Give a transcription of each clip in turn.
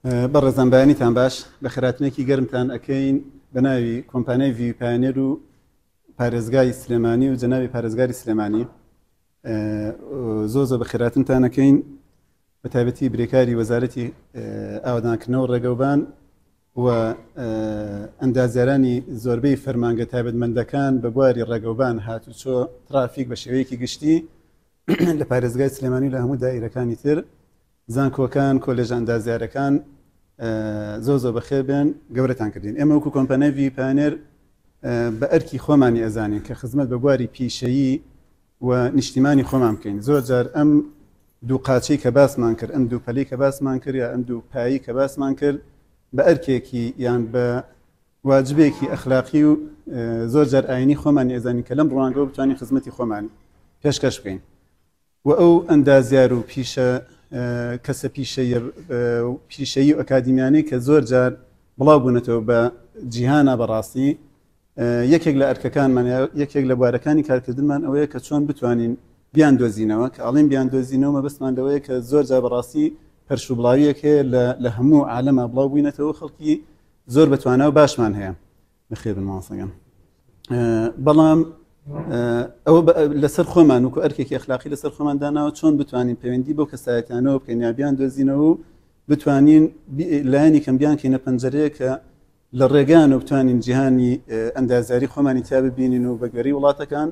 بەڕێزان بەیانیتان باش بە خێراتنێکی گەرمتان ئەەکەین بە ناوی کۆمپانیای ڤیپانێر و پارێزگای سلێمانی و جەناوی پارێزگاری سلێمانی زۆر بە خێراتنتان ئەەکەین بە تایبەتی برێکاری وەزارەتی ئاوادانکردنەوە ڕێگەوبان و ئەندازیارانی زۆربەی فەرمانگە تایبەتمەندەکان بە بواری ڕێگەوبان هاتوچۆ ترافیک بە شێوەیەکی گشتی لە پارێزگای سلێمانی لە هەموو دائیرەکانی تر زانکۆکان کۆلێژ ئەندازیارەکان زۆر بەخێر بێن گەورەتان کردین. ئێمە وەکو کۆمپانیای ڤیپانێر بە ئەرکی خۆمانی ئەزانین کە خزمەت بە بواری پیشەیی و نیشتیمانی خۆمان بکەین. زۆر جار ئەم دوو قاچەی کە باسمان کرد، ئەم دوو پەلەی کە باسمان کرد یا ئەم دوو پایی کە باسمان کرد بە ئەرکێکی یان بە واجبێکی ئەخلاقی و زۆر جار ئاینی خۆمانی ئەزانین کە لەم ڕوانگەوە بتوانین خزمەتی خۆمان پێشکەش بکەین. و ئەو ئەندازیار و کەسە پیشەیی و ئەکادیمیانەی کە زۆر جار بڵاو بوونەتەوە بە جیهانە بەڕاستی یەکێک لە ئەرکەکانمان یەکێک لە بوارەکانی کارکردنمان ئەوەیە کە چۆن بتوانین بیان دۆزینەوە کە ئەڵێن بیان دۆزینەوە مەبەستمان لەوەیە کە زۆر جار بەڕاستی پەرشوبڵاویەک هەیە لە هەموو عالەما بڵاو بووینەتەوە خەڵکی زۆر بەتوانە و باشمان هەیە بەخێر بن ماوەسەگەن. بەڵام ئەوە لەسەر خۆمان وکو ئەرکێکی ئەخلاقی لەسەر خۆمان داناوە چۆن بتوانین پەیوەندی بەو کەسایەتیانەوە بکەین یا بیان دۆزینەوە و بتوانین لایەنی کەم بیان کەینە پەنجەرەیە کە لە ڕێگانەوە بتوانین جیهانی ئەندازیاری خۆمانی تا ببینین و بەگوێرەی وڵاتەکان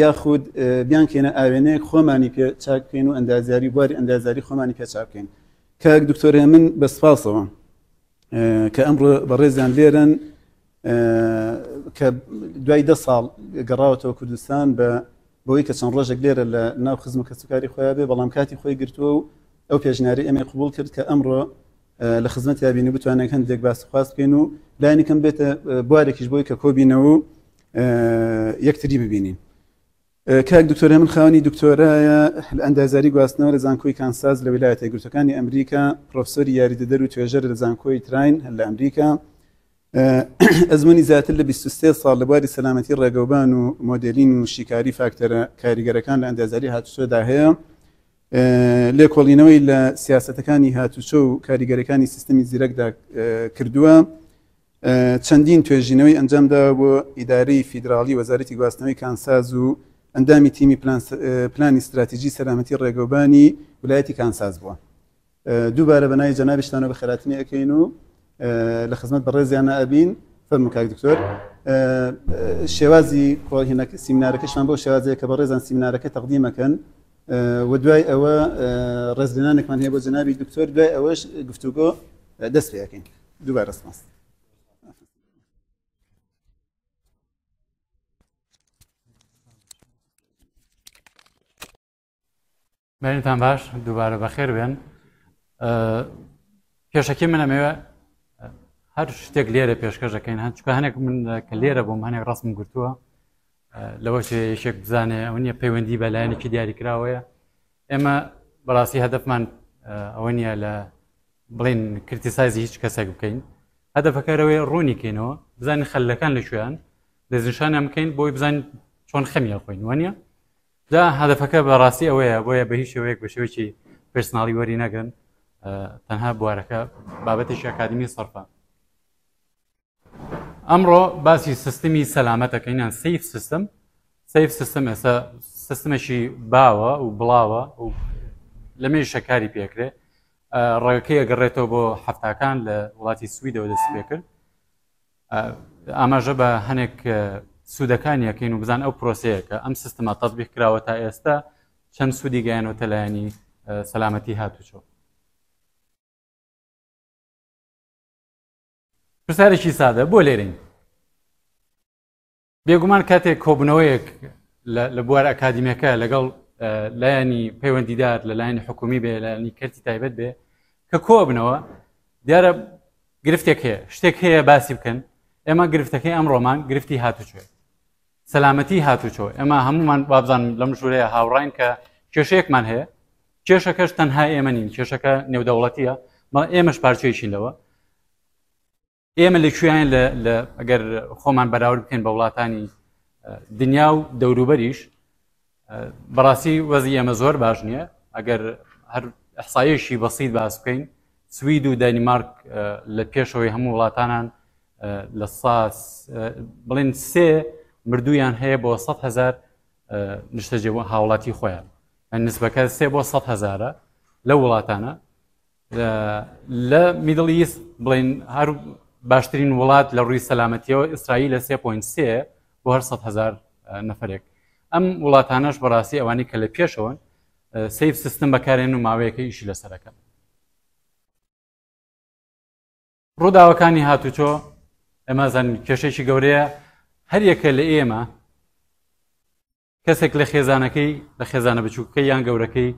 یاخود بیان کەینە ئاوێنەیەک خۆمانی پێ چاک بکەین و ئەندازیاری بواری ئەندازیاری خۆمانی پێ چاک بکەین. کاک دکتۆرێ من بەسپاسەوە کە ئەمڕۆ بەڕێزیان لێرن کە دوای 10 ساڵ گەڕاوەتەوە کوردستان بەوەی کە چەند ڕۆژێک لێرە لە ناو خزم کەسوکاری خۆیان بێ بەڵام کاتی خۆی گرتووە و ئەو پێشنیاری ئەمە قبول کرد کە ئەمڕۆ لە خزمەت یابینی بتوانێت هەندێک باس خواست بکەین و لایەنێکم بێتە بوارێکیش بۆی کە کۆبینەوە و یەکتری ببینین. کاک دکتۆرە من خاوەنی دکتۆرایە لە ئەندازیاری گواستنەوە لە زانکۆی کانساس لە ویلایەتە یەکگرتوەکانی ئەمریکا، پرۆفسۆری یاریدەدەر و توێژەر لە زانکۆی تراین لە ئەمریکا. ئەزمموی زیاتر لە 23 ساڵ لە بواری سەلامەتی ڕێگەوبان و مۆدلین و شیکاری فاکتەرە کاریگەرەکان لە ئەندازیاری هاتوچۆدا هەیە. لێکۆڵینەوەی لە سیاسەتەکانی هاتوچۆ و کاریگەرەکانی سیستەمی زیرەکدا کردووە. چەندین توێژینەوەی ئەنجامداوە بۆ ئیدارەی فیدراڵی وەزارەتی گواستنەوەی کانساز و ئەندامی تیمی پلانی استراتیژی سەلامەتی ڕێگەوبانی ویلایەتی کانساز بووە. دووبارە بەنای جەنابیشتانەوە بە خێراتنی ئەەکەین و لە خزمەت بەڕێزیانە ئەبین. فەرموو کاک دکتۆر. شێوازی کۆڵهێنەکە سیمینارەکەشمان بۆ شێوازەیە کە بەڕێزان سیمینارەکە تەقدیمەکەن و دوای ئەوە ڕێزلێنانێکمان هەیە بۆ جەنابی دکتۆر، دوای ئەوەش گفتوگۆ دەست پێ ئەکەین. دووبارە سپاس. بەینتان باش، دووبارە بەخێر بێن. پێشەکی من ئەمەوێ هەر شتێک لێرە پێشکەشەکەین چونکە هەنێک من کە لێرە بووم هەنێک ڕاستم گرتووە لەوە یەکێک بزانێ ئەو نیە پەیوەندی بە لایەنێکی دیاریکراوەیە. ئێمە بەڕاستی هەدەفمان ئەوە نیە لە بڵین کریتیسایزی هیچ کەسێک بکەین، هەدەفەکەرەوەی ڕوونیکەینەوە بزانین خەلەکان لەکوێیان دەستنیشانیان بکەین بۆی بزانین چۆن خەمیە خۆین وانە. دا هەدەفەکە بەڕاستی ئەوەیە بۆیە بە هیچ شێوەیەک بە شێوەیەکی پرسناڵی وەری نەگەن، تەنها بوارەکە بابەتێکی ئەکادمی سەرفە. ئەمڕۆ باسی سیستمی سەلامەتەکەینیان سیف سیستم ئێستا سیستمێکی باوە و بڵاوە و لەمێ شەکاری پێکرێ. ڕێگەکەی ئەگەڕێتەوە بۆ هەفتاکان لە وڵاتی سویدەوە دەست پێ کرد. ئاماژە بە هەنێک سوودەکانیەکەین و بزان ئەو پرۆسەیە کە ئەم سیستەمە تەطبیق کراوە تا ئێستا چەند سوودی گەیاندۆتە لایەنی سەلامەتی هاتوچۆ. پرسیارێکی سادە بۆ لێرەین. بێگومان کاتێک کۆبوونەوەیەک لە بوار ئەکادیمیەکە لەگەڵ لایەنی پەیوەندیدار لە لایەنی حکومی بێ لایەنی کەرتی تایبەت بێ کە کۆبنەوە دیارە گرفتێک هەیە، شتێک هەیە باسی بکەن. ئێمە گرفتەکەی ئەمڕۆمان گرفتی هاتوچۆ، سەلامەتی هاتوچۆ. ئێمە هەمومان وابزان لەم ژوورەیە هاوڕاین کە کێشەیەکمان هەیە، کێشەکەش تەنها ئێمە نین، کێشەکە نێودەوڵەتیە، ئێمەش پارچەیەکینەوە. ئێمە لەکوێیان لە ئەگەر خۆمان بەراورد بکەین بە وڵاتانی دنیا و دەوروبەریش بەڕاستی وەزی ئێمە زۆر باش نییە. ئەگەر هەر ئەحسایەشی بەسیط باس بکەین سوید و دانیمارک لە پێشەوەی هەموو وڵاتانان لە ساس بڵێن سێ مردویان هەیە بۆ 100,000 نیشتەجێ هاوڵاتی خۆیان نسبەکە 3 بۆ 100,000 لە وڵاتانە لە میدڵ ئیست بڵێن هەر باشترین وڵات لە ڕووی سەلامەتیەوە ئیسرائیل لە 3.3 بۆ هەر 100,000 نەفرێک ئەم وڵاتانەش بەڕاستی ئەوانی کە لە پێشەوەن سیف سیستم بەکارێن و ماوەیەکە ئیشی لەسەرەکەن ڕووداوەکانی هاتوچۆ ئێمە زانین کێشەیەکی گەورەیە هەر یەکە لە ئێمە کەسێک لە خێزانەکەی لە خێزانە بچووکەکەی یان گەورەکەی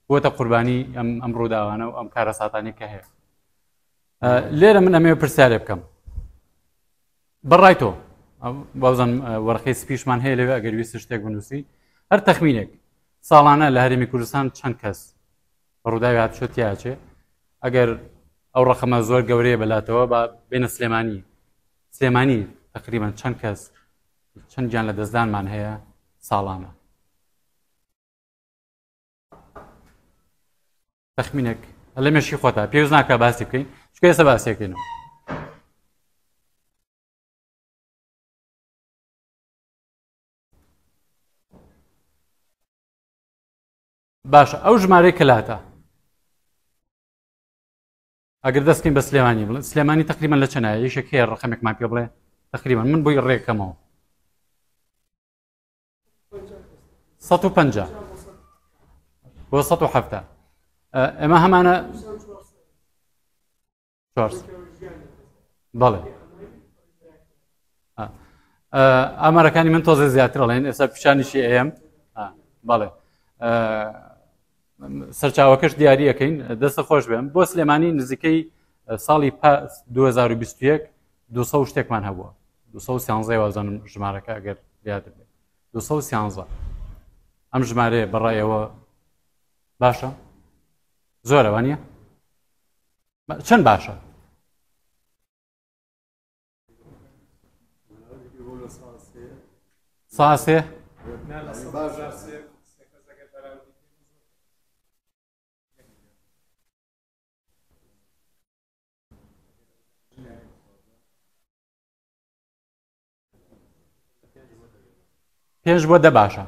بۆتە قوربانی ئەم ڕووداوانە و ئەم کارە ساتانی کە هەیە لێرە من ئەمێ پرسیارێ بکەم بەڕای تۆ بازان وەرەقەی سپیشمان هەیە لەوێ ئەگەر ویست شتێک بنووسی هەر تەخمینێک ساڵانە لە هەرێمی کوردستان چەند کەس ڕووداوی هاتوچۆ تیاچێ ئەگەر ئەو ڕقەمە زۆر گەورەیە بەلاتەوە بە بینە سلێمانی تقریبان چەند کەس چەند گیان لە دەستدانمان هەیە ساڵانە تەخمینێک لە مێشی خۆتا پێویست ناکە باسی بکەین چکە ئێستا باسیەکەینەوە باشە ئەو ژمارەی کەلاتە ئەگەر دەستکەین بە سلێمانی بڵێ سلێمانی تقریبان لە چەنایە یەشێک هەیە ڕقەمێکمان پێ بڵێ تقریبان من بۆی ڕێکەمەوە 150 بۆ 170 ئێمە هەمانە بەڵێ ئامارەکانی من تۆزە زیاتر ئەڵێن ئێستا پیشانیشی ئەم بەڵێ سەرچاوەکەش دیاریەکەین دەستە خۆش بێم بۆ سلێمانی نزیکەی ساڵی 2021 200 شتێکمان هەبووە 213 وازانم ژمارەکە ئەگەر زیاتر بێت 213 ئەم ژمارەیە بەڕایەوە باشە زۆرەوە نییە چەند باشە ساسێ پێنج بۆ دە باشە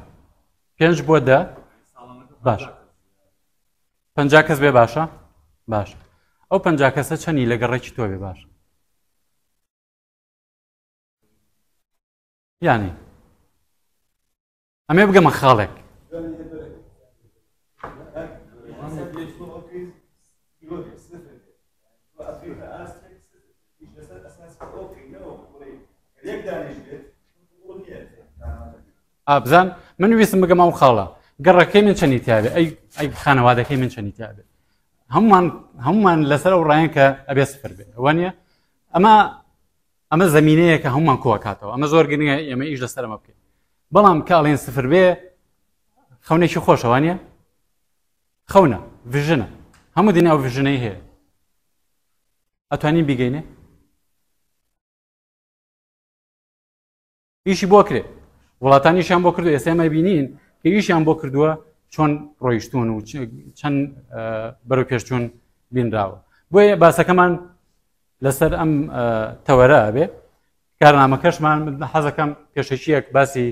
5 بۆ 10 باش 50 کەس بێ باشە باش ئەو 50 کەسە چەندی لەگە ڕێکی تۆ بێ باش یانی ئەمێ بگەمە خاڵێک ئابزان من ویستم بگەم ئەو خاڵە گەڕەکەی من چەندی تیاابێ ئەی خانەوادەکەی من چەندی تیاابێت هەمومان لەسەر ئەو ڕایەن کە ئەبێ سفر بێ وانە ئەمە زمینەیە کە هەمومان کۆکاتەوە ئەمە زۆر گرنگە ئێمە ئیش لەسەر ئەمە بکەین بەڵام کاڵێن سفر بێ خەونێکی خۆشەوانە خەونە ڤژنە هەموو دنیا و ڤژنەی هەیە ئەتوانین بیگەینێ ئیشی بۆ کرێ وڵاتانیشیان بۆ کردو ئێستا ئێمە بینین کە ئیشیان بۆ کردووە چۆن ڕۆیشتون و چەند بەرەو پێشچوون بینراوە بۆیە باسەکەمان لەسەر ئەم تەوەرە بێ کارنامەکەشمان حەزەکەم پێشەکیەک باسی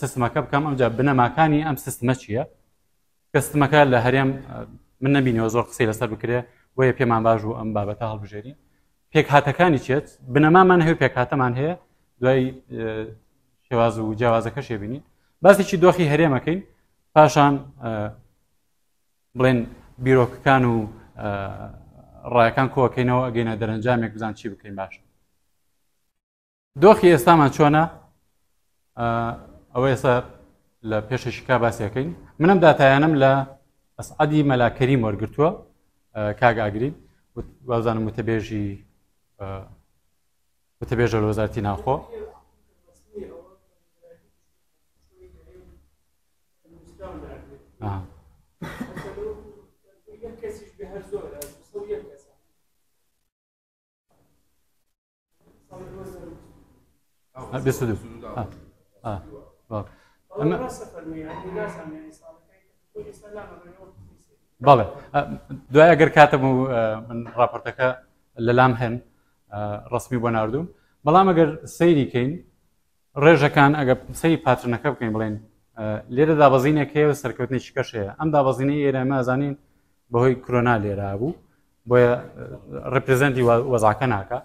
سیستمەکە بکەم ئەمجا بنەماکانی ئەم سیستمە چییە کە سیستمەکە لە هەرێم من نەبینەوە زۆر قسەی لەسەر بکرێ بۆیە پێمان باش و ئەم بابەتە هەڵبژێرین پێکهاتەکانی چێت بنەمامان هەیە و پێکهاتەمان هەیە دوای شێواز و جیاوازەکە شێبینین باسێکی دۆخی هەرێمەکەین پاشان بڵێن بیرۆکەکان و ڕایەکان کۆکەینەوە ئەگەینە دەرەنجامێک بزان چی بکەین باشە دۆخی ئێستامان چۆنە ئەوە ئێستا لە پێشەشیکا باسیەکەین منم داتایانم لە ئەسعەدی مەلاکەریم وەرگرتووە کاگ ئاگرین وازانم وتەبێژە لە وەزارەتی ناوخۆ بەڵێ دوای ئەگەر کاتم و من راپۆرتەکە لەلام هەن ڕسمی بۆ ناردوم بەڵام ئەگەر سەیریکەین ڕێژەکان ئەگەر سەیری پاترنەکە بکەین بڵێن لێرە دابەزینێک هەیە و سەرکەوتنێکی کەش هەیە ئەم دابەزینەی ئێرە ئێمە ئەزانین بەهۆی کۆرۆنا لێرە بوو بۆیە ڕپرزەنتی وەزعەکە ناکە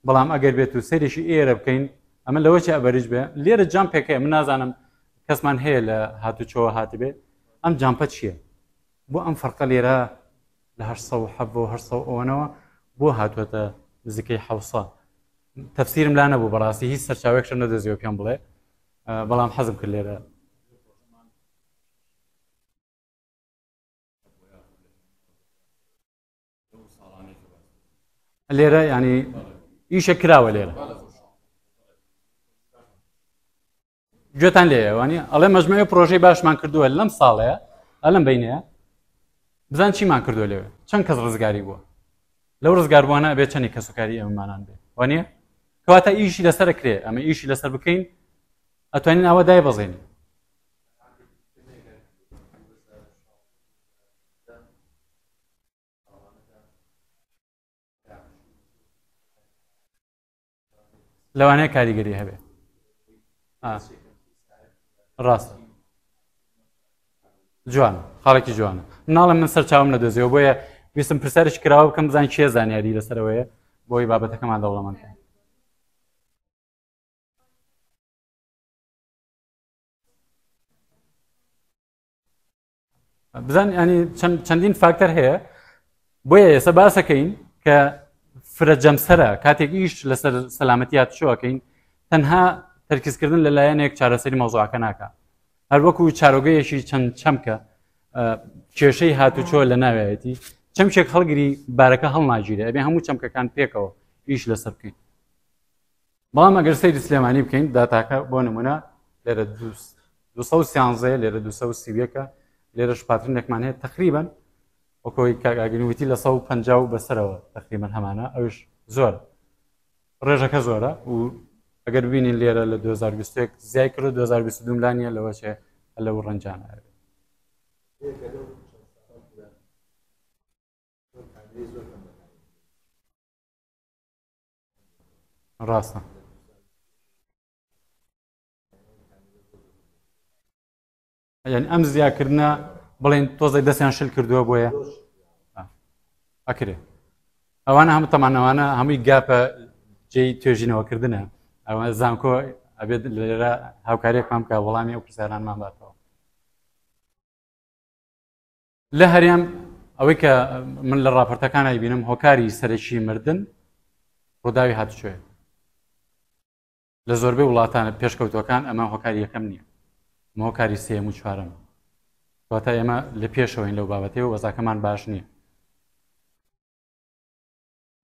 بەڵام ئەگەر بێت و سەیرێکی ئێرە بکەین ئەمە لەوە چی ئەبەریج بێ لێرە جامپێکەیە من نازانم کەسمان هەیە لە هاتوچۆوە هاتبێ ئەم جامپە چییە بۆ ئەم فەرقە لێرە لە 800 بۆ هاتووەتە نزیکەی 700 تەفسیرم لا نەبوو بەڕاستی هیچ سەرچاوێکشم نەدەزیەوە پێم بڵێ بەڵام حەزم کرد لێرە لێرە ینی ئیشە کراوە لێرە گوێتان لێوانی ئەڵێ مەجموعە پرۆژەی باشمان کردووە لەم ساڵەیە ئەلم بینەیە بزان چیمان کردووە لێوێ چەند کەس ڕزگاری بووە لەو ڕزگاربووانە ئەبێت چەندی کەسوکاری ئێمەمانان بێ وانە کەواتە ئیشی لەسەر کرێ ئەمە ئیشی لەسەر بکەین ئەتوانین ئەوە دای بەزێنین لەوانەیە کاریگەری هەبێ ڕاستە جوانە خاڵێکی جوانە مناڵم من سەرچاوم نەدۆزیەوە بۆیە ویستم پرسیارش کراوە بکەم بزانین چیە زانیاری لەسەرەوەیە بۆی بابەتەکەمان دەوڵەمەندکەین بزان ینی چەندین فاکتەر هەیە بۆیە ئێستا باسەکەین کە فرەجەمسەرە کاتێک ئیش لەسەر سەلامەتی هاتوچۆەکەین تەنها تەرکیزکردن لەلایەنێک چارەسەری مەوزوعەکە ناکات هەر وەکو چارۆگەیەکی چەند چەمکە کێشەی هاتوچۆ لە ناوایەتی چەمچێک هەڵگری بارەکە هەڵ ناگیرێ ئەبێ هەموو چەمکەکان پێکەوە ئیش لەسەر بکەین بەڵام ئەگەر سەیری سلێمانی بکەین داتاکە بۆ نمونە لێرە 213 لێرە 230ەکە لێرەش پاترنێکمان هەیە تقریبان وەکۆی کاگەنیوتی لە 150 بەسەرەوە تقریبان هەمانە ئەوش زۆر ڕێژەکە زۆرە و ئەگەر ببینین لێرە لە 2021 زیای کرد 2022 ملانیە لەوە چێ لەو ڕەنجانە ڕاستە یعنی ئەم زیاکردنە بڵێن تۆزەی دەستیان شل کردووە بۆیە ئەکرێ ئەوانە هەموو تەمانەوانە هەمووی گاپە جێی توێژینەوەکردنە ئەوە زانکۆ ئەبێت لێرە هاوکاریەکمان بکە وەڵامی ئەو پرسیارانمان باتەوە لە هەریان ئەوەی کە من لە راپۆرتەکانە بینم هۆکاری سەرەکی مردن ڕووداوی هاتوچۆیە لە زۆربەی وڵاتانە پێشکەوتوەکان ئەمە هۆکاری یەکەم نییە ئەمە هۆکاری سێم و چوارەم کەواتە ئێمە لە پێشەوەین لەو بابەتەوە وەزاکەمان باش نییە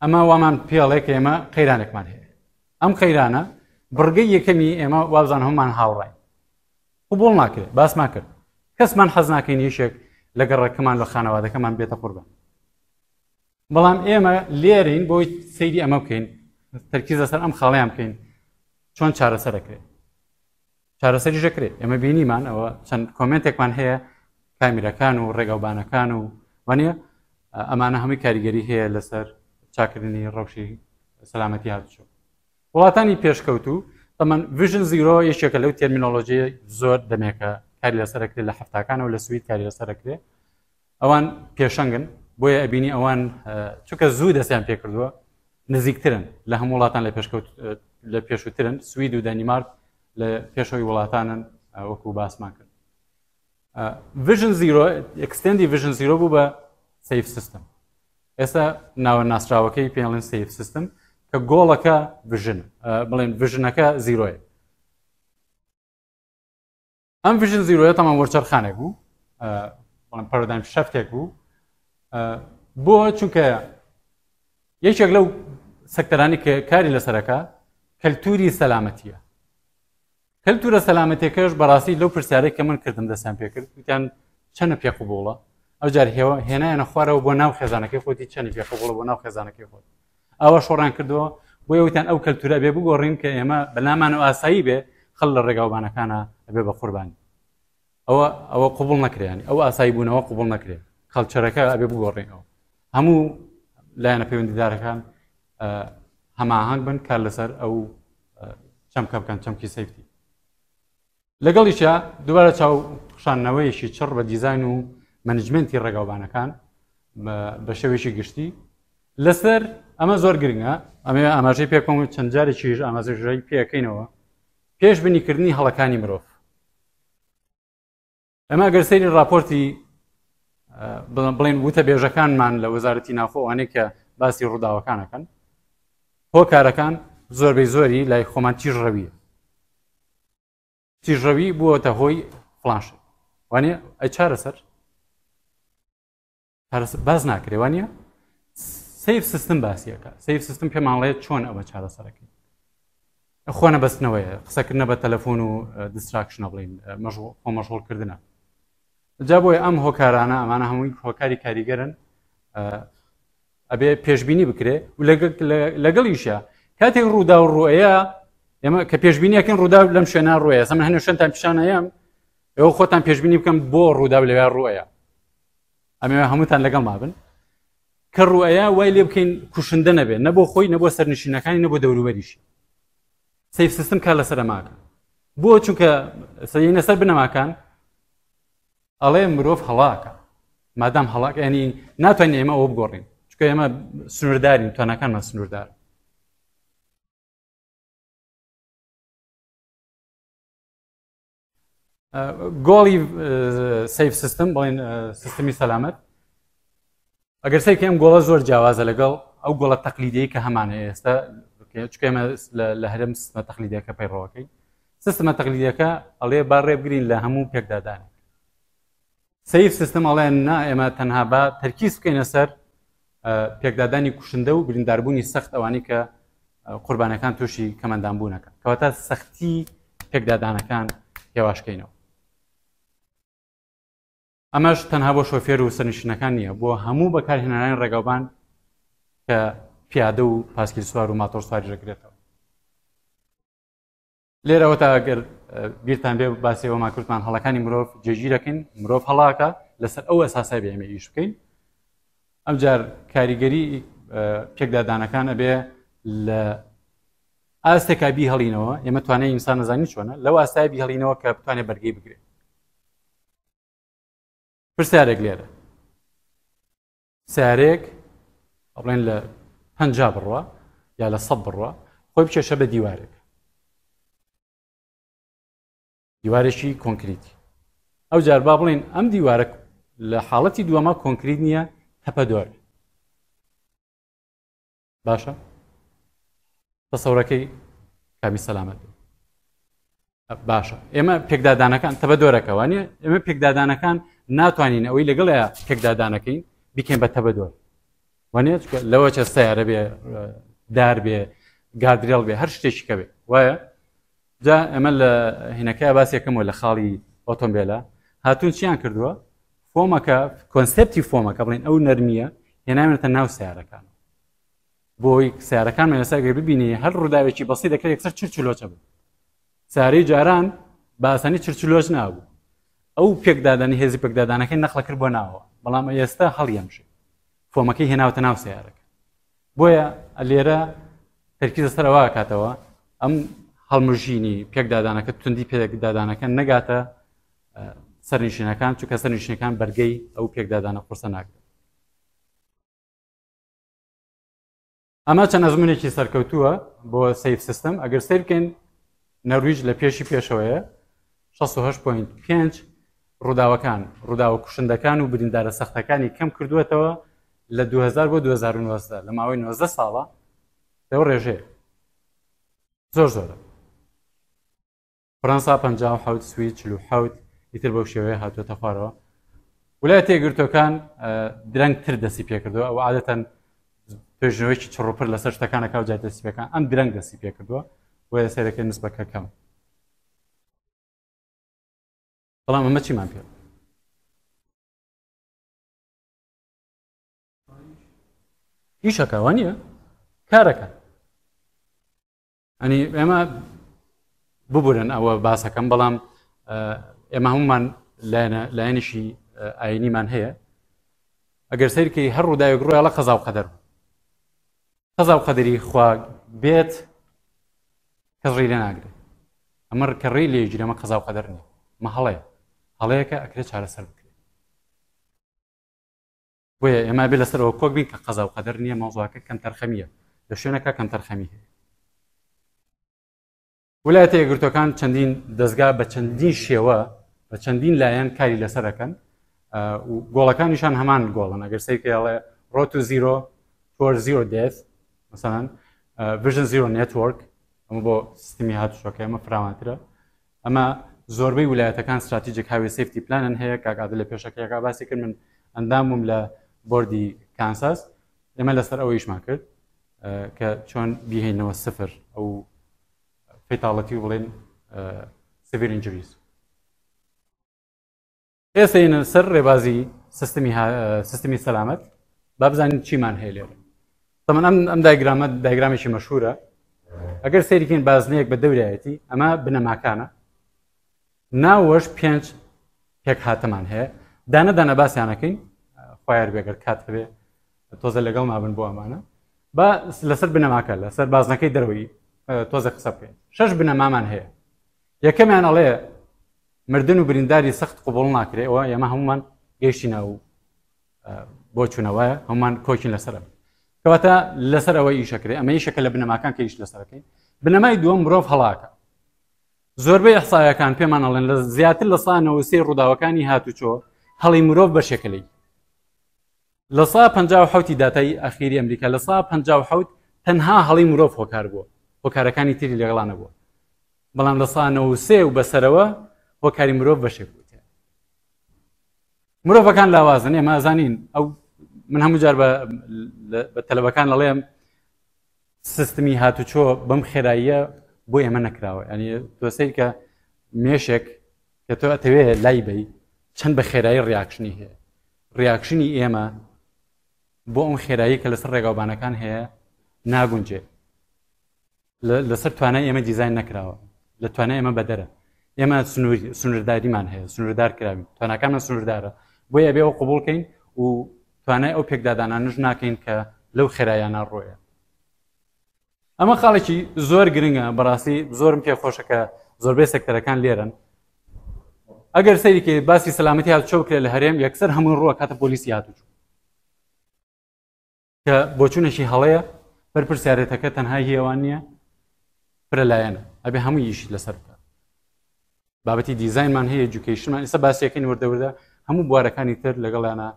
ئەمە وامان پێڵێ کە ئێمە قەیرانێکمان هەیە ئەم قەیرانە بڕگەی یەکەمی ئێمە وابزان هەمومان هاوڕاین قبوڵ ناکرێت باسمان کرد کەسمان حەز ناکەین یەشێک لە گەڕەکەمان لە خانەوادەکەمان بێتە قوربان بەڵام ئێمە لێرین بۆی سەیری ئەمە بکەین تەرکیز لەسەر ئەم خاڵیان بکەین چۆن چارەسەر دەکرێت چارەسەری دەکرێت ئێمە بینیمان ئەوە چەند کۆمنتێکمان هەیە کامیرەکان و ڕێگەوبانەکان و وانە ئەمانە هەمووی کاریگەری هەیە لەسەر چاکردنی ڕەوشی سەلامەتی هاتوچۆ وڵاتانی پێشکەوتوو تەمان ڤژن زیرۆ یەکێکە لەو تێرمینۆلۆژی زۆر دەمێکە کاری لەسەرکرێت لە هەفتاکانەوە لە سوید کاری لەسەرکرێت ئەوان پێشەنگن بۆیە ئەبینی ئەوان چونکە زوو دەستیان پێکردووە نزیکترن لە هەموو وڵاتان لە پێشووترن سوید و دەنیمارک لە پێشەوەی وڵاتانن وەکو باسمان کرد ڤژن زیرۆ ئەکستێندی ڤژن زیرۆ بوو بە سەیف سیستم ئێستا ناوە ناسراوەکەی پێڵێن سەیف سیستم کە گۆڵەکە ڤژن بڵێن ڤژنەکە زیرۆیە ئەم ڤژن زیرۆیە تەمان وەرچەرخانێک بوو بڵێن پەرۆدایم شەفتێک بوو بۆ چونکە یەکێک لەو سەکتەرانی کە کاری لەسەرەکە کەلتوری سەلامەتیە کەلتورە سەلامەتیەکەش بەڕاستی لەو پرسیارەی کە من کردم دەستیان پێکرد وتیان چەندە پێقبوڵە ئەو جار هێنایانە خوارەوە بۆ ناو خێزانەکەی خۆتی چەندی پێقبوڵە بۆ ناو خێزانەکەی خۆت ئەوە شۆڕان کردەوە بۆ یەوتیان ئەو کەلتورە بێ بگۆڕین کە ئێمە بەنامان و ئاسایی بێ خەڵ لە ڕێگاوبانەکانە ئەبێ بە قوربانی ئەوە قبول نەکرێنی ئەو ئاسایی بوونەوە قبول نەکرێت کەڵچەرەکە ئەبێ بگۆڕێنەوە هەموو لایەنە پەیوەندیدارەکان هەماهەنگ بن کار لەسەر ئەو چەمکە بکەن چەمکی سەیفتی لەگەڵیشە دووبارە چاو خشانەوەیەکی چڕ بە دیزاین و مەنیجمنتی ڕێگاوبانەکان بە شێوەیەکی گشتی لەسەر ئەمە زۆر گرنگە ئەمێ ئاماژەی پێکۆم چەند جارێکیش ئاماژەی پێەکەینەوە پێش بنیکردنی هەڵەکانی مرۆڤ ئەمە گەر سەیری راپۆرتی بڵێن وتە بێژەکانمان لە وەزارەتی ناوخۆوانەیە کە باسی ڕووداوەکانەکەن هۆکارەکان زۆربەی زۆری لای خۆمان تیژڕەویە تیژڕەوی بووەتە هۆی فڵانشە وانە ئەی چارەسەر باز ناکرێ وانە سیف سیستم باسیەکە سیف سیستم پێماڵێت چۆن ئەوە چارەسەرەکەی خۆنە بەستنەوەیە قسەکردنە بە تەلەفۆن و دیستراکشنە بڵین خۆ مەشغوڵکردنە جا بۆیە ئەم هۆکارانە ئەمانە هەمووی هۆکاری کاریگەرن ئەبێ پێشبینی بکرێ و لەگەڵیشە کاتێک ڕوودا و ڕوئەیە ئێمە کە پێشبینیەکەن ڕوودا لەم شوێنە ڕوەیە سەمە هەنێ شوێنتان پیشانەیەم ئێوە خۆتان پێشبینی بکەم بۆ ڕوودا لەوێ ڕوئەیە ئەمێ هەمووتان لەگەڵ مابن کە ڕوئەیە وای لێ بکەین کوشندە نەبێت نە بۆ خۆی نە بۆ سەرنشینەکانی نە بۆ دەوروبەریشی سیف سیستم کار لەسەر ئەماکە بۆ چونکە سەرینە سەر بنەماکان ئەڵێ مرۆڤ هەڵاکە مادام هەڵاک ینی ناتوانین ئێمە ئەوە بگۆڕین چونکە ئێمە سنووردارین توانەکانمان سنووردار گۆڵی سیف سیستم بڵێن سیستمی سەلامەت ئەگەر سەیکە ئەم گۆڵە زۆر جیاوازە لەگەڵ ئەو گۆڵە تەقلیدیەی کە هەمانە ئێستا چونکە ئێمە لە هەرێم سیستمە تەقلیدیەکە پەیڕەوەکەی سیستمە تەقلیدیەکە ئەڵێ با ڕێبگرین لە هەموو پێکدادانێک سیف سیستم ئەڵێن نا ئێمە تەنها بە تەرکیز بکەینە سەر پێکدادانی کوشندە و برینداربوونی سەخت ئەوانی کە قوربانەکان تووشی کەمەندان بوونەکە کەواتە سەختی پێکدادانەکان هێواشکەینەوە ئەمەش تەنها بۆ شۆفێر و سەرنشینەکان نییە بۆ هەموو بەکارهێنەرانی ڕێگاوبان کە پیادە و پاسکیل سوار و ماتۆر سواری ڕێگرێتەوە لێرەوە تا ئەگەر بیرتان بێ باسی ئەوە ماکوتمان هەڵەکانی مرۆڤ جێگیرەکەن مرۆڤ هەڵاکە لەسەر ئەو ئەساسای بێ ئێمە ئیش بکەین ئەمجار کاریگەری پێکدادانەکان ئەبێ لە ئاستێکا بی هەڵینەوە ئێمە توانای ئینسان نەزانی چۆنە لەو ئاستای بی هەڵینەوە کە بتوانێت بەرگەی بگرێت پرسیارێک لێرە سیارێک ئەڵێن لە 50 بڕوە یا لە 100 بڕوە خۆی بکێشە بە دیوارێک دیوارێکی کۆنکریتی ئەو جار با بڵێن ئەم دیوارە لە حاڵەتی دووەمە کۆنکریت نییە تەپە دۆر باشە تەسەورەکەی کامی سەلامەت باشە ئێمە پێکدادانەکان تەپە دۆرەکەوانە ئێمە پێکدادانەکان ناتوانین ئەوەی لەگەڵەیە پێکدادانەکەین بیکەین بە تەپە دۆر وانێ لەوە چە سیارە بێ دار بێ گادرێڵ بێ هەر شتێکی کە بێ وایە جا ئەمە لە هینەکەی باسیەکەمەوە لە خاڵی ئۆتۆمبیلە هاتوون چیان کردووە فۆمەکە کۆنسپتی فۆمەکە بڵێن ئەو نەرمیە هێنامێتە ناو سیارەکان بۆی سیارەکانمان لەسەرگەر ببینی هەر ڕووداوێکی بەسی دەکرێت یەکسەر چرچلۆچە بوو سیارەی جاران بە ئاسانی چرچلۆچ نابوو ئەو پێکدادانی هێزی پێکدادانەکەی نەخڵە کرد بۆ ناوە بەڵام ئێستا هەڵیەمشێ فۆمەکەی هێناوەتە ناو سیارەکە بۆیە لێرە تەرکیزە سەرەوە کاتەوە ئەم هەڵمژینی پێکدادانەکە توندی پێکدادانەکە نەگاتە سەرنشینەکان چونکە سەرنشینەکان بەرگەی ئەو پێکدادانە قورسە ناکرێت ئەمە چەند ئەزمونێکی سەرکەوتووە بۆ سیف سیستم ئەگەر سیر بکەین نەرویج لە پێشی پێشەوەیە 68.5 ڕووداوەکان ڕووداوە کوشندەکان و بریندارە سەختەکانی کەم کردوێتەوە لە 2000 بۆ 2019 لە ماوەی 19 ساڵە لەو ڕێژەیە زۆر زۆرە فەرەنسا 57 سوید 47 ئیتر بەو شێوەیە هاتوۆتە خوارەوە ویلایەتە یەکگرتووەکان درەنگتر دەستی پێکردووە ئەو عادەتەن توێژنەوەیکی چڕوپڕ لەسەر شتەکانەکە و جای دەستی پێەکان ئەم درەنگ دەستی پێکردووە بۆیە سەیرەکەی نسبەکە کەم بەڵام ئەمە چیمان پێ ئیشەکە وا نییە کارەکە ئەنی ئێمە ببورن ئەوە باسەکەم بەڵام ئێمە هەمومان لایەنیشی ئاینیمان هەیە ئەگەر سەیرکەی هەر ڕووداوێک ڕۆیە لە قەزا و قەدەر قەزا و قەدەری خوا بێت کەس ڕێی لێ ناگرێت ئەمە کە ڕێی لێگیرێ ئەمە قەزا و قەدەر نییە ئەمە هەڵەیەکە ئەکرێت چارەسەر بکرێت بۆیە ئێمە بێ لەسەرەوە کۆک بین کە قەزا و قەدەر نییە مەوزوعەکە کەم تەرخەمیە لە شوێنەکە کەم تەرخەمی هەیە ویلایەتە یەکگرتووەکان چەندین دەستگا بە چەندین شێوە بە چەندین لایەن کاری لەسەر دەکەن و گۆڵەکانیشان هەمان گۆڵن ئەگەر سەیرکەڵێ ڕۆ تو زیرۆ تۆر زیرۆ دێت مەسەڵەن ڤژن زیرۆ نێتوەرک ئەمە بۆ سیستمی هاتوچۆکە ئەمە فراوانترە ئەمە زۆربەی ویلایەتەکان استراتیجیک هاوێ سیفتی پلانن هەیە کاکادە لە پێشەکەیەکە باسی کرد من ئەندامم لە بۆردی کانساس ئێمە لەسەر ئەوەیشمان کرد کە چۆن بیهێنەوە سفر ئەو فێتاڵەتی بڵێن سڤیر ئینجریز ئێستا هێنە سەر ڕێبازی سیستمی سەلامەت با بزانین چیمان هەیە لێرە تەمەن ئەم دایگرامێکی مەشهورە ئەگەر سەیریکەین بازنەیەک بە دەورایەتی ئەمە بنەماکانە ناوەش 5 پێک هاتەمان هەیە دانە باسییانەکەین خوایار بێگەر کات هەبێ تۆزە لەگەڵ مابن بۆ ئەمانە با لەسەر بنەماکە لەسەر بازنەکەی دەرەوەی تۆزە قسە بکەین 6 بنەمامان هەیە یەکەمیان ئەڵێ مردن و برینداری سەخت قوبوڵ ناکرێت ئەوە ئێمە هەمومان گەیشتینە و بۆ چوونەوەیە هەمومان کۆچین لەسەر کەواتە لەسەر ئەوەی ئیشەکرێت ئەمە یشەکە لە بنەماکان کە ئیش لەسەرەکەین بنەمای دووەم مرۆڤ هەڵاکە زۆربەی ئەحسایەکان پێمان ئەڵێن لە زیاتر لە 93 ڕووداوەکانی هاتوچۆ هەڵی مرۆڤ بەشێکەکەی لە 157 داتای ئەخیری ئەمریکا لە 157 تەنها هەڵی مرۆڤ هۆکار بووە هۆکارەکانی تری لەگەڵانە بووە بەڵام لە 93 و بەسەرەوە هۆکاری مرۆڤ بەشێک بوو مرۆڤەکان لاوازن ئێمە ئەزانین ئەو من هەموو جار بە تەلەبەکان ئەڵێم سیستمی هاتوچۆ بەم خێراییە بۆ ئێمە نەکراوە ینی تۆ سەیر کە مێشێک کە تۆ ئەتەوێ لای بی چەند بە خێرایی ڕیاکشنی هەیە ڕیاکشنی ئێمە بۆ ئەم خێرایی کە لەسەر ڕێگاوبانەکان هەیە ناگونجێ لەسەر توانای ئێمە دیزاین نەکراوە لە توانای ئێمە بەدەرە ئێمە سنوورداریمان هەیە سنووردار کراوین تواناکانمان سنووردارە بۆیە بێ ئەو قوبوڵکەین و توانای ئەو پێکدادانانش ناکەین کە لەو خێرایانە ڕۆیە ئەمە خاڵێکی زۆر گرنگە بەڕاستی زۆرم پێخۆشەکە زۆربەی سێکتەرەکان لێرن ئەگەر سەیریکە باسی سەلامەتی هاتوچۆ بکرێت لە هەرێم یەکسەر هەموو ڕووە کاتە پۆلیسی هاتوچۆ کە بۆچوونێکی هەڵەیە بەرپرسیارەتەکە تەنها هیەوان نییە پرە لایەنە ئەبێ هەموو یشی لەسەر بکە بابەتی دیزاینمان هەیە ئێجوکیشنمان ئێستا باسیەکەین وەردەوردە هەموو بوارەکانی تر لەگەڵیانە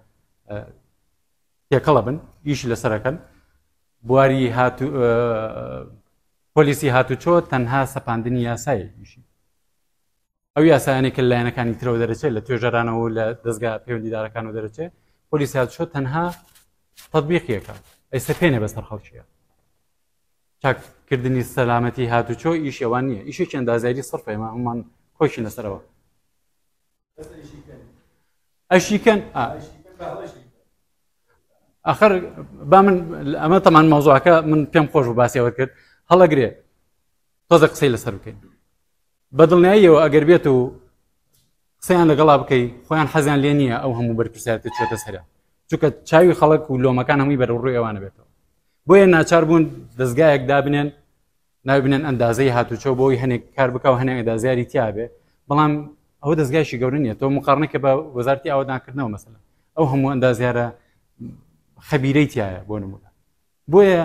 تێکەڵە بن ئیشی لەسەرەکەن بواری پۆلیسی هاتوچۆ تەنها سەپاندنی یاسایەکیشی ئەو یاسایانێک کە لایەنەکانی ترەوە دەرەچێت لە توێژەرانەوە و لە دەستگا پەیوەندیدارەکانەوە دەرەچێت پۆلیسی هاتوچۆ تەنها تەطبیقیەکە ئێستا پێنێ بەسەر خەڵکیە چاککردنی سەلامەتی هاتوچۆ ئیش ئەوان نییە ئیشێکی ئەندازیاری سەرفە ئێمە هەمومان کۆشین لەسەرەوە ئەشیکەن ئاخر با من ئەمە تەمان مەوزوعەکە من پێم خۆش بوو باسیەوە کرد هەڵەگرێ تۆزە قسەی لەسەر بکەین بەدڵنیاییەوە ئەگەر بێت و قسەیان لەگەڵا بکەی خۆیان حەزیان لێ نییە ئەو هەموو بەرپرسیارەتە چێتە سەرە چونکە چاوی خەڵک و لۆمەکان هەمووی بەرەڕووی ئەوانە بێتەوە بۆیە ناچار بوون دەستگایەک دابنێن نابنێن ئەندازەی هاتوچۆ بۆی هەنێک کار بکە و هەنێک ئەندازیاری تیابێ بەڵام ئەوە دەستگایشی گەورە نییە تۆ مقارنەکە بە وەزارەتی ئاوادانکردنەوە مەسەلەن ئەو هەموو ئەندازیارە خەبیرەی تایە بۆ نمونە بۆیە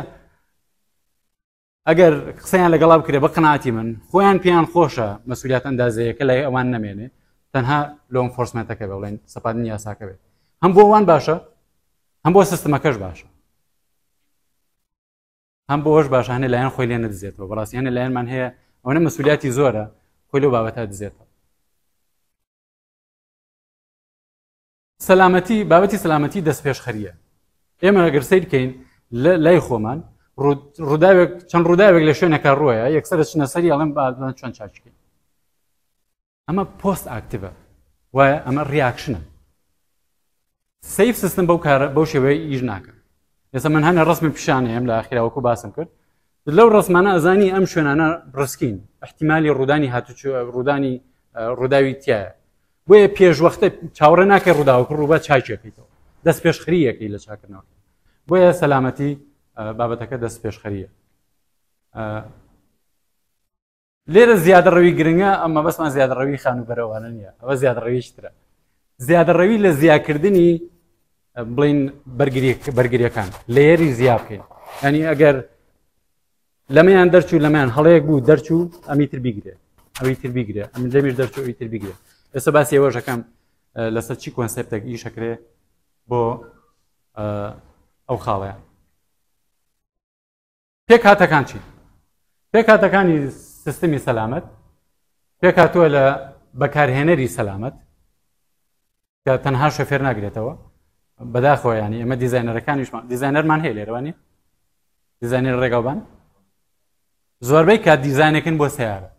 ئەگەر قسەیان لەگەڵا بکرێ بە قەناعەتی من خۆیان پێیان خۆشە مەسئولیت ئەندازەیەکە لای ئەوان نەمێنێ تەنها لۆ ئەنفۆرسمنتەکە بێ بڵێن سەپاندنی یاساکە بێت هەم بۆ ئەوان باشە هەم بۆ سیستەمەکەش باشە هەم بۆش باشە هەنێ لایەن خۆی لێ نەدزێتەوە بەڕاستی هەنێ لایەنمان هەیە ئەوەنە مەسئولیەتی زۆرە خۆی لەو بابەتە دزێتەوە سەلامەتی بابەتی سەلامەتی دەست پێشخەریە ئێمە ئەگەر سیر بکەین لای خۆمان ڕووداوێک چەند ڕووداوێک لە شوێنێکە ڕۆیە یەکسەر چنە سەری ئەڵێم بادوان چۆن چاچکەین ئەمە پۆست ئاکتیڤە وایە ئەمە ڕیاکشنە سیف سیستم بەو شێوەیە ئیش ناکە ئێستا من هەنە ڕسمی پیشانەیەم لە ئاخیراوەکو باسم کرد لەو ڕسمانە ئەزانی ئەم شوێنانە ڕسکین احتیمالی ڕوودانی هاتوچۆ ڕووداوی تایە بۆیە پێشوەختە چاوەڕێ ناکەی ڕووداوەکە ڕووبە چاچێکیتەوە دەست پێشخەریەکەی لە چاکردنەوە بۆیە سەلامەتی بابەتەکە دەست پێشخەریە. لێرە زیادەڕەوی گرنگە ئەمە بەسمان زیادەڕەوی خانوبەرەوانە نییە، ئەوە زیادەڕەویشترە. زیادەڕەوی لە زیاکردنی بڵین بەرگریەکان لێیەری زیا بکەین، ینی ئەگەر لەمەیان دەرچوو لەمایان هەڵەیەک بوو دەرچوو ئەمیتر بیگرێ ئەوی تر بیگرێ ئەم لەمیر دەرچوو ئەوی تر بیگرێ. ئێستا باسی ئەوەشەکەم لەسەر چی کۆنسێپتێک ئیشەکرێ بۆ ئەو خاڵەیە. پێک هاتەکان چی؟ پێک هاتەکانی سیستمی سەلامەت پێک هاتووە لە بەکارهێنەری سەلامەت کە تەنها شۆفێر ناگرێتەوە بەداخەوە، ینی ئەمە دیزاینەرەکانیشمان دیزاینەرمان هەیە لێرەوانی دیزاینەر ڕێگاوبان زۆربەی کات دیزاینەکەن بۆ سیارە،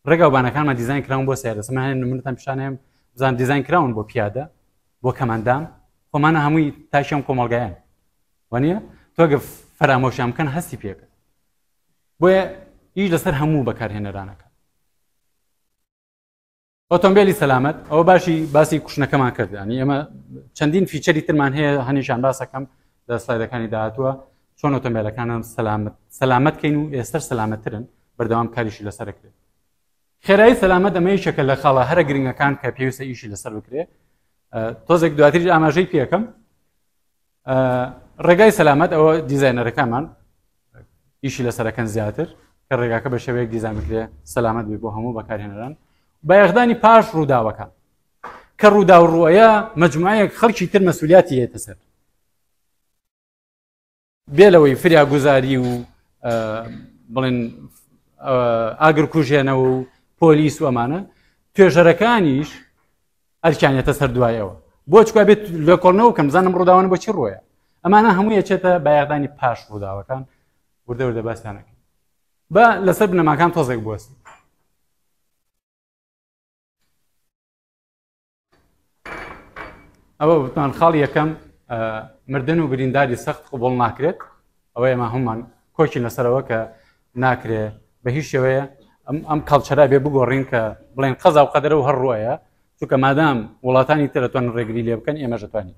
ڕێگاوبانەکانمان دیزاین کراون بۆ سیارە. سەمان نمونەتان پیشانەیەم بزان دیزاین کراون بۆ پیادە بۆ کەماندان، خۆمانە هەمووی تاشیەم کۆمەڵگایان وانە تۆگە فەرامۆشیان بکەن هەستی پێکرد. بۆیە هیچ لەسەر هەموو بەکارهێنەرانەکە. ئۆتۆمبیلی سەلامەت ئەوە باسی کوشنەکەمان کرد، ینی ئەمە چەندین فیچەری ترمان هەیە هەنیشان باسەکەم لە سلایدەکانی داهاتووە چۆن ئۆتۆمبیلەکانم سەلامەتکەین و ئێستر سەلامەتترن بەردەوام کاریشی لەسەر بکرێت. خێرایی سەلامەت ئەمە یەکێکە لە خاڵە هەرە گرنگەکان کە پێویستە ئیشی لەسەر بکرێت. تۆزێک دواتری ئاماژەی پێەکەم ڕێگای سەلامەت ئەوە دیزاینەرەکانمان ئیشی لەسەرەکەن زیاتر کە ڕێگاکە بە شێوەیەک دیزاین بکرێت سەلامەت بێ بۆ هەموو بەکارهێنەران بە یەخدانی پاش ڕووداوەکان کە ڕوودا و ڕووەیە مەجموعەیەک خەڵکی تر مەسئولیاتی هێتە سەر بێلەوەی فریاگوزاری و بڵێن ئاگرکوژێنەوە و پۆلیس و ئەمانە توێژەرەکانیش ئەرکیانێتە سەر دوایەوە بۆ چکە بێت لە کۆڵنەوە کەم بزانم ڕووداوانە بۆچی ڕۆیە. ئەمانە هەموو یەکێتە بە یەخدانی پاش ڕووداوەکان وردە وردە باسییانەکەن بە لەسەر بنەماکان تۆزێک بوەست. ئەوە بتمان خاڵی یەکەم مردن و برینداری سەخت قبوڵ ناکرێت. ئەوە ئێمە هەمومان کۆچین لەسەرەوە کە ناکرێ بە هیچ شێوەیە ئەم کاڵچەرا بێ بگۆڕین کە بڵێن قەزا و قەدەرە و هەر ڕوایە چونکە مادام وڵاتانی تر دەتوانن ڕێگری لێ بکەن ئێمەش دەتوانین.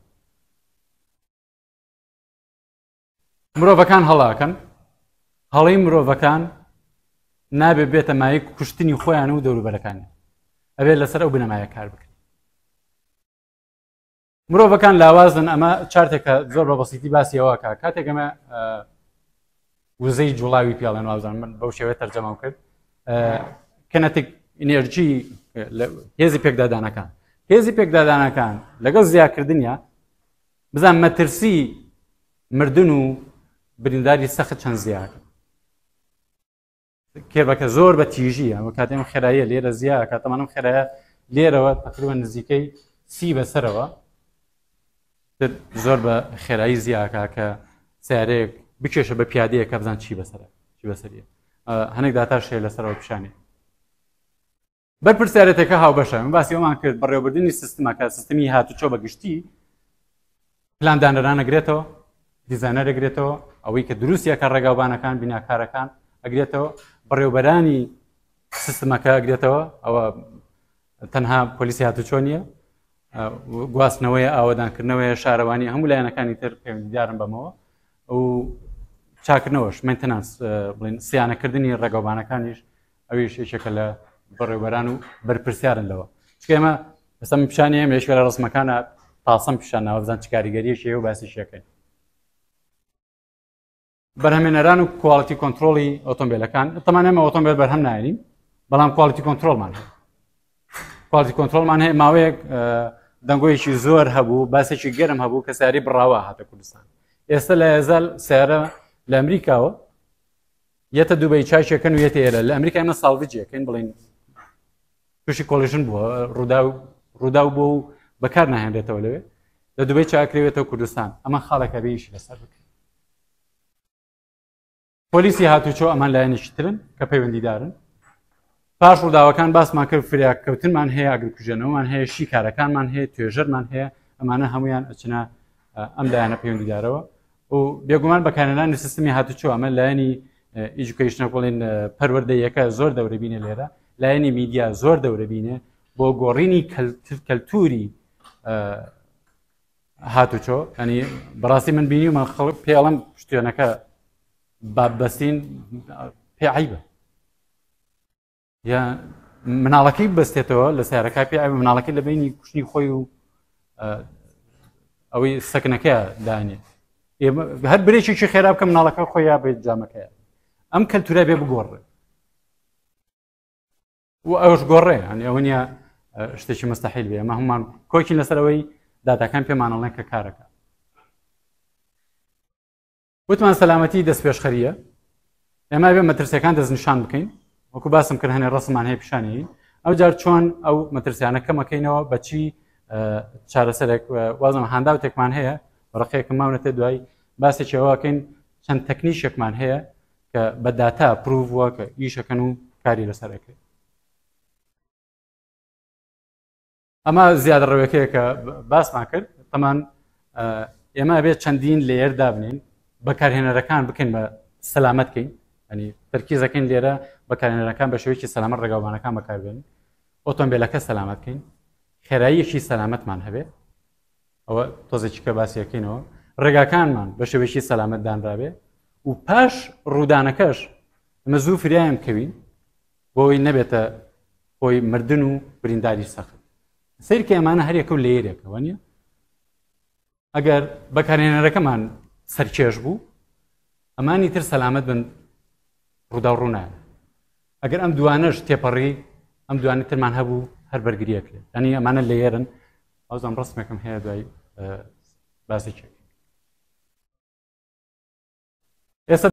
مرۆڤەکان هەڵاکەن هەڵەی مرۆڤەکان نابێت بێتە مایە کوشتنی خۆیان و دەوروبەرەکانی ئەبێت لەسەر ئەو بنەمایە کار بکەن. مرۆڤەکان لاوازن ئەمە چارتێکە زۆر بە بەسیتی باسی ئەوە کە کاتێک ئەمە وزەی جوڵاوی پیاڵێن وازان من بەو شێوەیە تەرجەمەم کرد کەنەتێک ئینێرجی هێزی پێکدادانەکان هێزی پێکدادانەکان لەگەڵ زیاکردنیە بزان مەترسی مردن و برینداری سەخت چەند زیاکە کێبەکە زۆر بە تیژیە و کاتێم خێراییە لێرە زیاد کاتەمانم خێرایە لێرەوە تقریبا نزیکەی 30 بەسەرەوە زۆر بە خێرایی زیاکە کە سیارەیەک بکێشە بە پیادەیە کە بزان چی بەسەریە هەنێک داتا شێ لەسەرەوە پیشانێ بەرپرسیارەتێکە هاوبەشە من باسی ئەومان کرد بەڕێوەبردننی سیستمەکە سیستمی هاتوچۆ بە گشتی پلاندانەران ئەگرێتەوە دیزاینەر ئەگرێتەوە ئەوەی کە دروستیەکە ڕێگاوبانەکان بیناکارەکان ئەگرێتەوە بەڕێوەبەرانی سیستمەکە ئەگرێتەوە ئەوە تەنها پۆلیسی هاتوچۆ نییە گواستنەوەی ئاوەدانکردنەوەی شارەوانی هەموو لایەنەکانی تر پەیوەندیدارن بەمەوە و چاکردنەوەش مێنتەنانس بڵین سیانەکردنی ڕێگاوبانەکانیش ئەویش یەکێکە لە بەڕێوەبەران و بەرپرسیارن لەوە چکە ئێمە ئێستا من پیشانەیەم لە یەکێکە لە ڕسمەکانە پاسەم پیشانەوە بزان چ کاریگەریەکی هەیە و باسیشەکەین. بەرهەمێنەران و کواڵیتی کۆنتڕۆڵی ئۆتۆمبیلەکان تەمان ئێمە ئۆتۆمبیل بەرهەم نایەنیم بەڵام کواڵیتی کۆنتڕۆڵمان هەیە کواڵیتی کۆنتڕۆڵمان هەیە ماوەیەک دەنگۆیەکی زۆر هەبوو باسێکی گەرم هەبوو کە سیاری بڕاوە هاتە کوردستان. ئێستا لە هێزال سیارە لە ئەمریکاوە یەتە دووبەی چاچەکەن و یەتە ئێرە لە ئەمریکا ئێمە ساڵڤیجەکەین بڵین تووشی کۆلیژن بووە ڕووداو بۆ و بەکار ناهێنرێتەوە لەوێ لە دووبەی چاکرێتەوە کوردستان ئەمە خاڵێکە بێیشی لەسەر بکەین. پۆلیسی هاتوچۆ ئەمان لایەنێکی ترن کە پەیوەندیدارن پاش ڕووداوەکان باسمان کرد فریاکەوتنمان هەیە ئاگرکوژێنەوەمان هەیە شیکارەکانمان هەیە توێژەرمان هەیە ئەمانە هەمویان ئەچنە ئەم لایەنە پەیوەندیدارەوە و بێگومان بەکارهێنانی سیستمی هاتوچۆ ئەمە لایەنی ئیژوکیشنە بڵێن پەروەردەیەکە زۆر دەورەبینە لێرە لایەنی میدیا زۆر دەورەبینێ بۆ گۆڕینی کەلتوری هاتوچۆ ئەنی بەڕاستی من بینی و من پێڵم شتێنەکە بابەستین پێ عیبە یا مناڵەکەی بەستێتەوە لە سیارەکە پێ عیبە مناڵەکەی لە بینی کوشتنی خۆی و ئەوەی سەکنەکەیە دانێ هەر برێکێکی خێرا بکە مناڵەکە خۆی یا بێت جامەکەیە ئەم کەلتورە بێ بگۆڕێ و ئەوش گۆڕێ هەنی ئەوە نیە شتێکی مستەحیل بێ ئەمە هەمومان کۆکین لەسەرەوەی داداکان پێمانەڵێن کە کارەکە وتمان سەلامەتی دەست پێشخەریە ئێمە بێ مەترسیەکان دەستنیشان بکەین وەکو باسم کرد هەنێ ڕسممان هەیە پیشانەیە ئەو جار چۆن ئەو مەترسیانە کەمەکەینەوە بەچی چارەسەرێک وازم هانداوتێکمان هەیە ڕقەیەکم ماونەتە دوای باسێکی ئەوەکەین چەند تەکنیشێکمان هەیە کە بە داتا پروڤوە کە ئیشەکەن و کاری لەسەرەکەی ئەمە زیادە ڕێوەکەیە کە باسمان کرد تەمان ئێمە بێت چەندین لێر دابنین بەکارهێنەرەکان بکەین بە سەلامەتکەین ئەنی تەرکیزەکەین لێرە بەکارهێنەرەکان بە شێوەیەکی سەلامەت ڕێگاومانەکان بەکاربێنین ئۆتۆمبیلەکە سەلامەتکەین خێراییەکی سەلامەتمان هەبێ ئەوە تۆزێکیکە باسیەکەینەوە ڕێگاکانمان بە شێوەیەکی سەلامەت دانرابێ و پاش ڕوودانەکەش ئەمە زوو فریایم کەوین بۆی نەبێتە خۆی مردن و برینداری سەخت سیرکە ئەمانە هەرێکە و لێرێکەوە نیە ئەگەر بەکارهێنەرەکەمان سەرکێش بوو ئەمانی تر سەلامەت بن ڕوودا و ڕوونایە ئەگەر ئەم دوانەش تێپەڕی ئەم دوانی ترمان هەبوو هەر بەرگریەکرێت ئەنی ئەمانە لێرن ئەوزان ڕستمێکم هەیە دوای باسێکێک